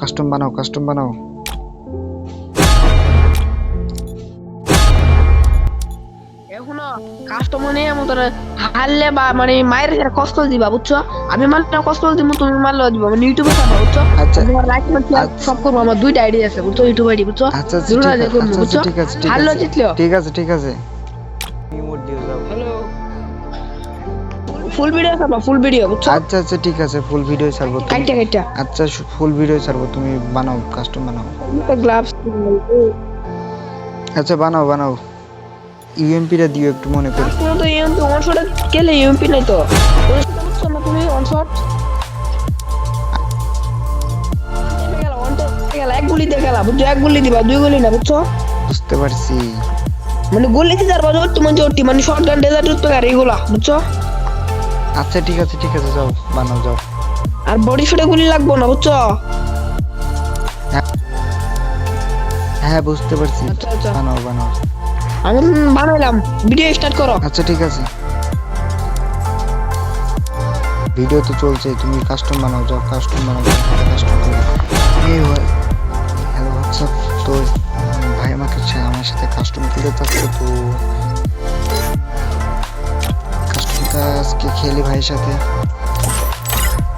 Custom বানাও এখন customer নিয়ে মতন হারলে বা মানে মায়ের কষ্ট দিবা বুঝছো, আমি মারলে কষ্ট দিব, তুমি মারলেও দিব, মানে ইউটিউবে পাবা বুঝছো। আচ্ছা তোমার লাইক সব করবো, আমার দুইটা আইডি আছে বুঝছো, ইউটিউব আইডি বুঝছো, আচ্ছা দুটো আইডি করবো বুঝছো, হারলেও জিতলেও। ঠিক আছে ইমোট দিয়ে দাও। হ্যালো, ফুল ভিডিও ছাড়বা, ফুল ভিডিও বুঝছো, আচ্ছা ঠিক আছে ফুল ভিডিও ছাড়বো তুমি। কাইটা আচ্ছা ফুল ভিডিও ছাড়বো, তুমি বানাও কাস্টম বানাও। গ্লাভস। আচ্ছা বানাও ইউএমপি টা দিও একটু মনে করে। তুমি তো ইউএমপি ওয়ান শট খেলে, ইউএমপি নাই তো বুঝছো না তুমি, ওয়ান শট এক গুলি দিয়ে খেলা বুঝছো, এক গুলি দিবা, দুই গুলি না বুঝছো, বুঝতে পারছি। মানে গুলি দিতে পারবা যখন তোমার জোরটি, মানে শটগান ডেজার্ট ইউজ করে এগুলা বুঝছো। আচ্ছা ঠিক আছে যাও বানাও যাও। আর বডি শটে গুলি লাগবো না বুঝছো। হ্যাঁ বুঝতে পারছি। আচ্ছা। বানাও আমি বানাইলাম, ভিডিও স্টার্ট করো। আচ্ছা ঠিক আছে, ভিডিও তো চলছে, তুমি কাস্টম বানাও যাও, কাস্টম বানাও। এই হ্যালো হোয়াটসঅ্যাপ। তো ভাই আমাকে আমার সাথে কাস্টম খেলতে চাচ্ছে, তো কাস্টমটা আজকে খেলি ভাইয়ের সাথে।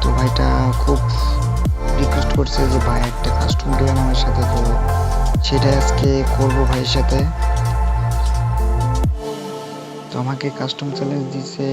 তো ভাইটা খুব রিকোয়েস্ট করছে যে ভাই একটা কাস্টম খেলেন আমার সাথে, তো সেটা আজকে করবো ভাইয়ের সাথে। তো আমাকে কাস্টম চ্যালেঞ্জ দিছে।